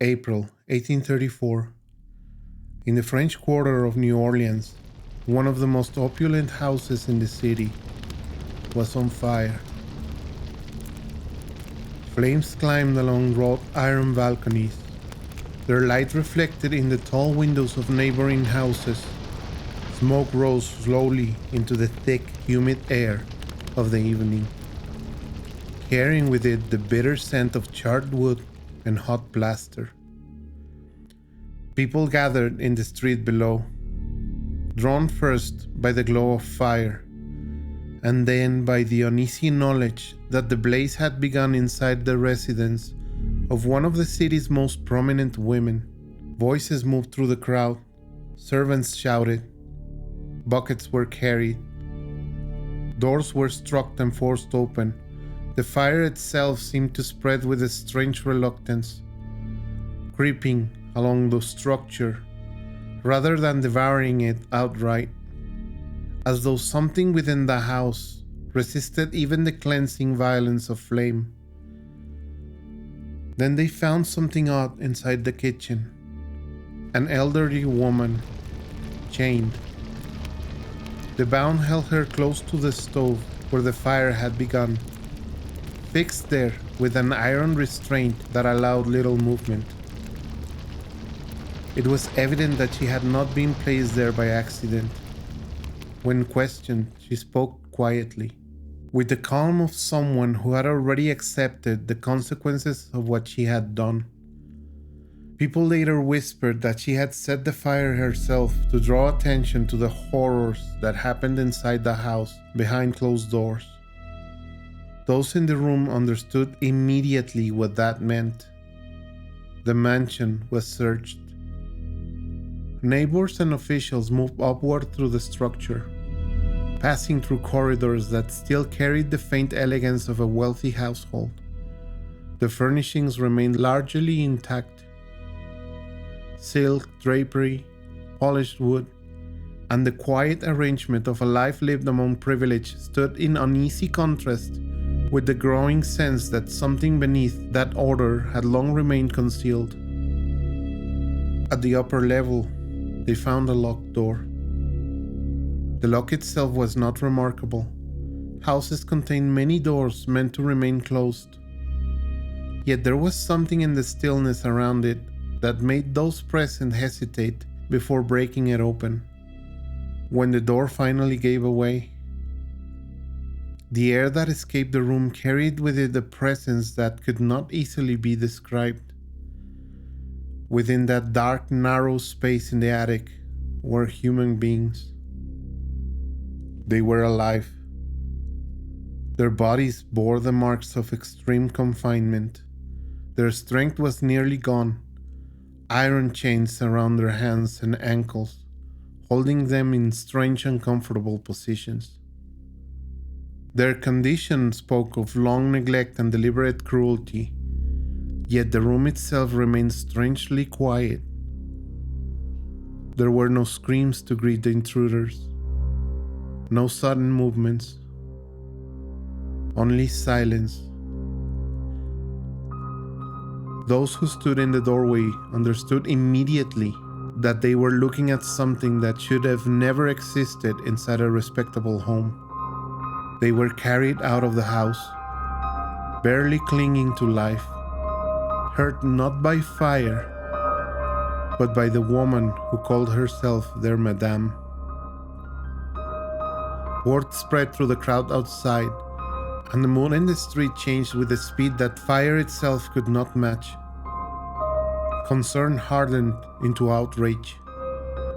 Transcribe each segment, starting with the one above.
April 1834. In the French Quarter of New Orleans, one of the most opulent houses in the city was on fire. Flames climbed along wrought iron balconies, their light reflected in the tall windows of neighboring houses. Smoke rose slowly into the thick, humid air of the evening, carrying with it the bitter scent of charred wood and hot plaster. People gathered in the street below, drawn first by the glow of fire, and then by the uneasy knowledge that the blaze had begun inside the residence of one of the city's most prominent women. Voices moved through the crowd, servants shouted, buckets were carried, doors were struck and forced open. The fire itself seemed to spread with a strange reluctance, creeping along the structure rather than devouring it outright, as though something within the house resisted even the cleansing violence of flame. Then they found something odd inside the kitchen. An elderly woman, chained. The bound held her close to the stove where the fire had begun, fixed there with an iron restraint that allowed little movement. It was evident that she had not been placed there by accident. When questioned, she spoke quietly, with the calm of someone who had already accepted the consequences of what she had done. People later whispered that she had set the fire herself to draw attention to the horrors that happened inside the house behind closed doors. Those in the room understood immediately what that meant. The mansion was searched. Neighbors and officials moved upward through the structure, passing through corridors that still carried the faint elegance of a wealthy household. The furnishings remained largely intact. Silk, drapery, polished wood, and the quiet arrangement of a life lived among privilege stood in uneasy contrast with the growing sense that something beneath that order had long remained concealed. At the upper level, they found a locked door. The lock itself was not remarkable. Houses contain many doors meant to remain closed. Yet there was something in the stillness around it that made those present hesitate before breaking it open. When the door finally gave away, the air that escaped the room carried with it a presence that could not easily be described. Within that dark, narrow space in the attic were human beings. They were alive. Their bodies bore the marks of extreme confinement. Their strength was nearly gone. Iron chains around their hands and ankles, holding them in strange, uncomfortable positions. Their condition spoke of long neglect and deliberate cruelty. Yet the room itself remained strangely quiet. There were no screams to greet the intruders, no sudden movements, only silence. Those who stood in the doorway understood immediately that they were looking at something that should have never existed inside a respectable home. They were carried out of the house, barely clinging to life, hurt not by fire, but by the woman who called herself their Madame. Word spread through the crowd outside, and the mood in the street changed with a speed that fire itself could not match. Concern hardened into outrage.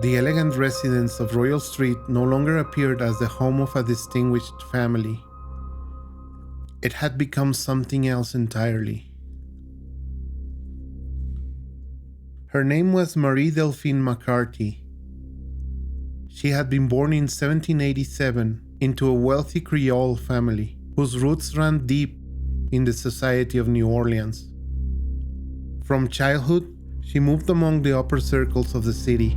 The elegant residence of Royal Street no longer appeared as the home of a distinguished family. It had become something else entirely. Her name was Madame Delphine LaLaurie. She had been born in 1787 into a wealthy Creole family whose roots ran deep in the society of New Orleans. From childhood, she moved among the upper circles of the city,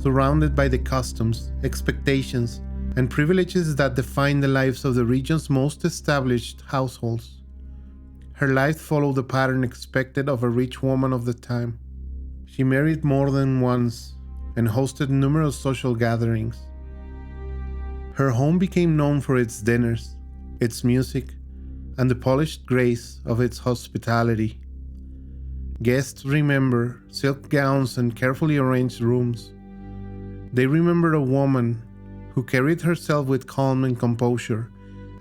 surrounded by the customs, expectations, and privileges that defined the lives of the region's most established households. Her life followed the pattern expected of a rich woman of the time. She married more than once and hosted numerous social gatherings. Her home became known for its dinners, its music, and the polished grace of its hospitality. Guests remember silk gowns and carefully arranged rooms. They remember a woman who carried herself with calm and composure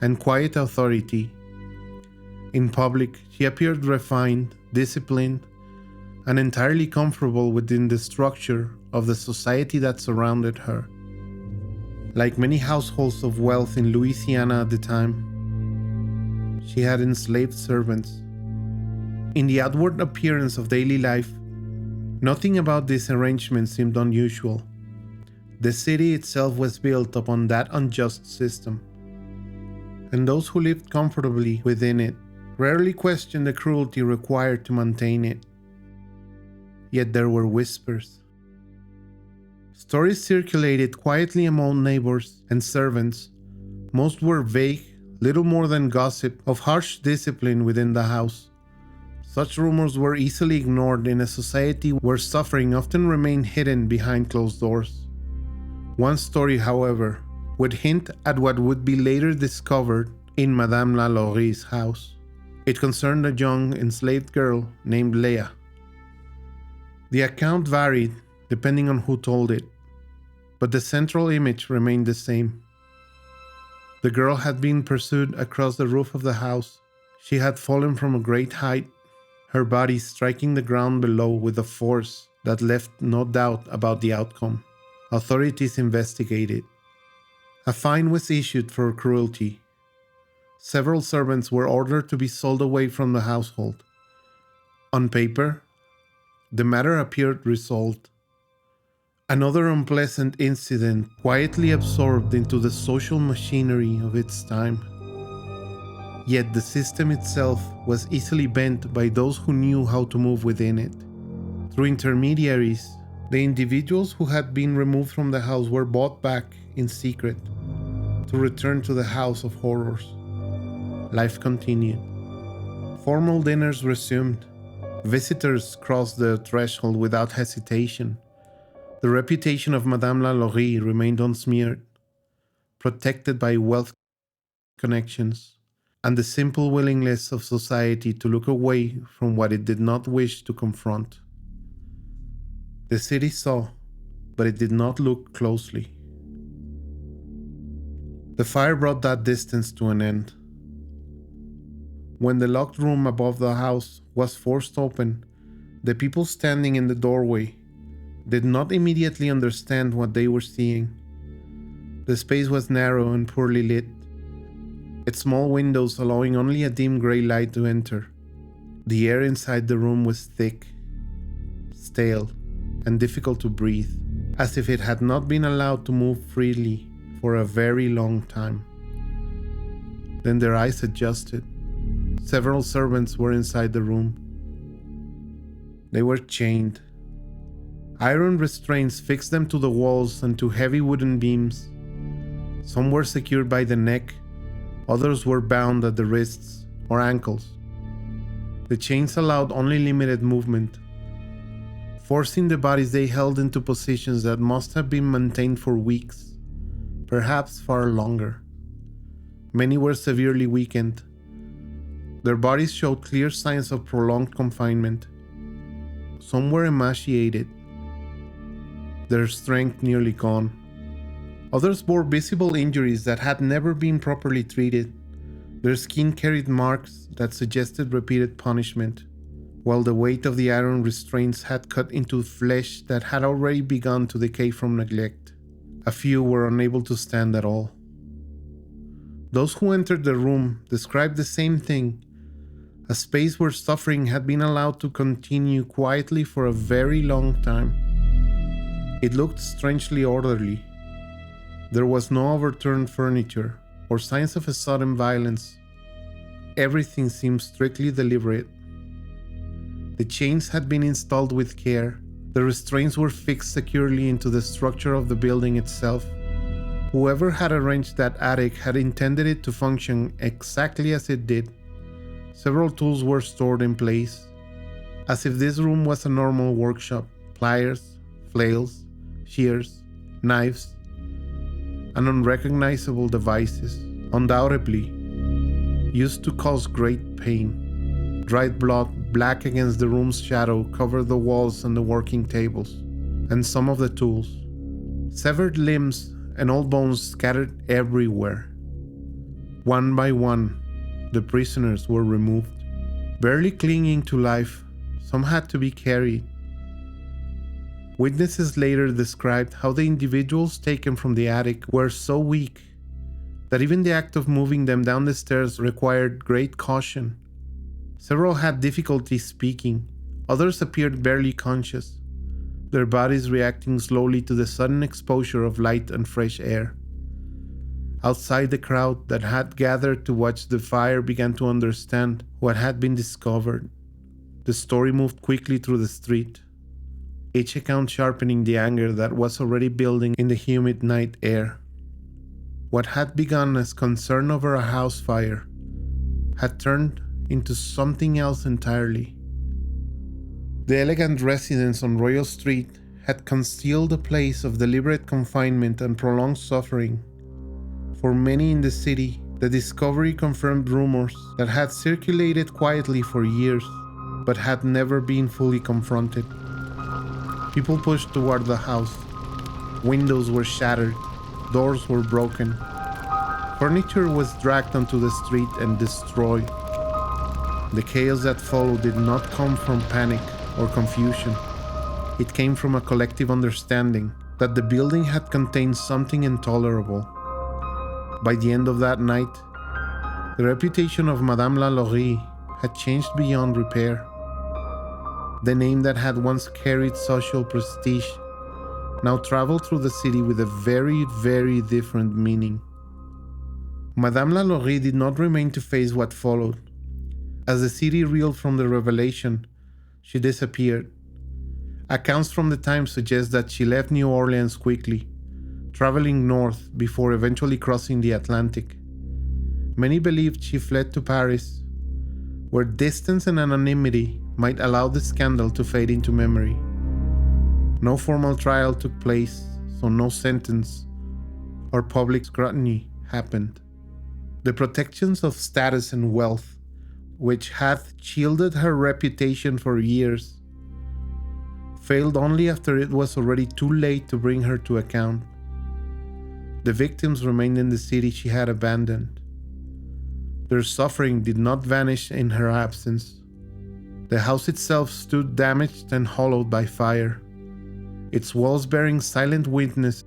and quiet authority. In public, she appeared refined, disciplined, and entirely comfortable within the structure of the society that surrounded her. Like many households of wealth in Louisiana at the time, she had enslaved servants. In the outward appearance of daily life, nothing about this arrangement seemed unusual. The city itself was built upon that unjust system, and those who lived comfortably within it rarely questioned the cruelty required to maintain it. Yet there were whispers. Stories circulated quietly among neighbors and servants. Most were vague, little more than gossip of harsh discipline within the house. Such rumors were easily ignored in a society where suffering often remained hidden behind closed doors. One story, however, would hint at what would be later discovered in Madame LaLaurie's house. It concerned a young enslaved girl named Leah. The account varied depending on who told it, but the central image remained the same. The girl had been pursued across the roof of the house. She had fallen from a great height, her body striking the ground below with a force that left no doubt about the outcome. Authorities investigated. A fine was issued for cruelty. Several servants were ordered to be sold away from the household. On paper, the matter appeared resolved. Another unpleasant incident quietly absorbed into the social machinery of its time. Yet the system itself was easily bent by those who knew how to move within it. Through intermediaries, the individuals who had been removed from the house were brought back in secret to return to the house of horrors. Life continued. Formal dinners resumed. Visitors crossed the threshold without hesitation. The reputation of Madame LaLaurie remained unsmeared, protected by wealth connections and the simple willingness of society to look away from what it did not wish to confront. The city saw, but it did not look closely. The fire brought that distance to an end. When the locked room above the house was forced open, the people standing in the doorway did not immediately understand what they were seeing. The space was narrow and poorly lit, its small windows allowing only a dim gray light to enter. The air inside the room was thick, stale, and difficult to breathe, as if it had not been allowed to move freely for a very long time. Then their eyes adjusted. Several servants were inside the room. They were chained. Iron restraints fixed them to the walls and to heavy wooden beams. Some were secured by the neck, others were bound at the wrists or ankles. The chains allowed only limited movement, forcing the bodies they held into positions that must have been maintained for weeks, perhaps far longer. Many were severely weakened. Their bodies showed clear signs of prolonged confinement. Some were emaciated, their strength nearly gone. Others bore visible injuries that had never been properly treated. Their skin carried marks that suggested repeated punishment, while the weight of the iron restraints had cut into flesh that had already begun to decay from neglect. A few were unable to stand at all. Those who entered the room described the same thing, a space where suffering had been allowed to continue quietly for a very long time. It looked strangely orderly. There was no overturned furniture or signs of a sudden violence. Everything seemed strictly deliberate. The chains had been installed with care. The restraints were fixed securely into the structure of the building itself. Whoever had arranged that attic had intended it to function exactly as it did, Several tools were stored in place, as if this room was a normal workshop: pliers, flails, shears, knives, and unrecognizable devices, undoubtedly used to cause great pain. Dried blood, black against the room's shadow, covered the walls and the working tables, and some of the tools. Severed limbs and old bones scattered everywhere. One by one, the prisoners were removed. Barely clinging to life, some had to be carried. Witnesses later described how the individuals taken from the attic were so weak that even the act of moving them down the stairs required great caution. Several had difficulty speaking, others appeared barely conscious, their bodies reacting slowly to the sudden exposure of light and fresh air. Outside, the crowd that had gathered to watch the fire began to understand what had been discovered. The story moved quickly through the street, each account sharpening the anger that was already building in the humid night air. What had begun as concern over a house fire had turned into something else entirely. The elegant residence on Royal Street had concealed a place of deliberate confinement and prolonged suffering. For many in the city, the discovery confirmed rumors that had circulated quietly for years, but had never been fully confronted. People pushed toward the house. Windows were shattered, doors were broken. Furniture was dragged onto the street and destroyed. The chaos that followed did not come from panic or confusion. It came from a collective understanding that the building had contained something intolerable. By the end of that night, the reputation of Madame LaLaurie had changed beyond repair. The name that had once carried social prestige now traveled through the city with a very, very different meaning. Madame LaLaurie did not remain to face what followed. As the city reeled from the revelation, she disappeared. Accounts from the time suggest that she left New Orleans quickly, traveling north before eventually crossing the Atlantic. Many believed she fled to Paris, where distance and anonymity might allow the scandal to fade into memory. No formal trial took place, so no sentence or public scrutiny happened. The protections of status and wealth, which had shielded her reputation for years, failed only after it was already too late to bring her to account. The victims remained in the city she had abandoned. Their suffering did not vanish in her absence. The house itself stood damaged and hollowed by fire, its walls bearing silent witness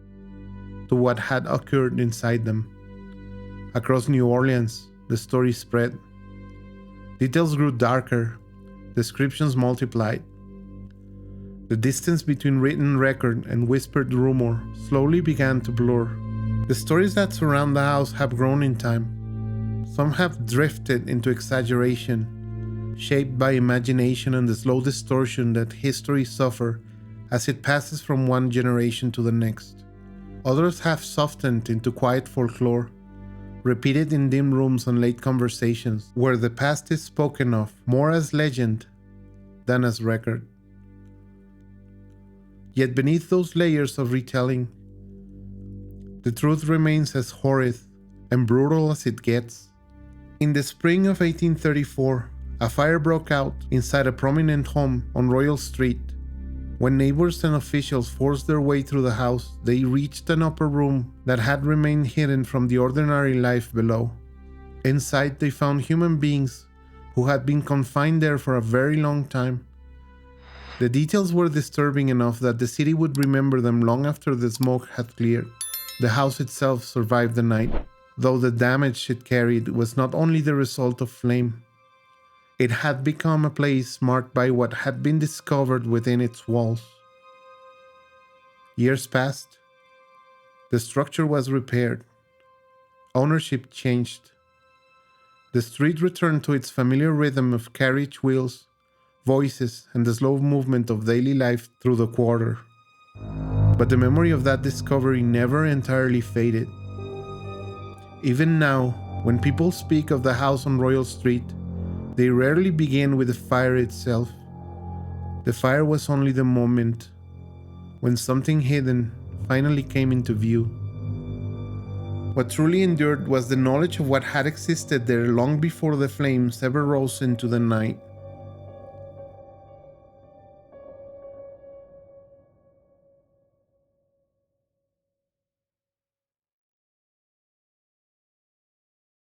to what had occurred inside them. Across New Orleans, the story spread. Details grew darker, descriptions multiplied. The distance between written record and whispered rumor slowly began to blur. The stories that surround the house have grown in time. Some have drifted into exaggeration, shaped by imagination and the slow distortion that history suffers as it passes from one generation to the next. Others have softened into quiet folklore, repeated in dim rooms and late conversations, where the past is spoken of more as legend than as record. Yet beneath those layers of retelling, the truth remains as horrid and brutal as it gets. In the spring of 1834, a fire broke out inside a prominent home on Royal Street. When neighbors and officials forced their way through the house, they reached an upper room that had remained hidden from the ordinary life below. Inside, they found human beings who had been confined there for a very long time. The details were disturbing enough that the city would remember them long after the smoke had cleared. The house itself survived the night, though the damage it carried was not only the result of flame. It had become a place marked by what had been discovered within its walls. Years passed. The structure was repaired. Ownership changed. The street returned to its familiar rhythm of carriage wheels, voices, and the slow movement of daily life through the quarter. But the memory of that discovery never entirely faded. Even now, when people speak of the house on Royal Street, They rarely began with the fire itself. The fire was only the moment when something hidden finally came into view. What truly endured was the knowledge of what had existed there long before the flames ever rose into the night.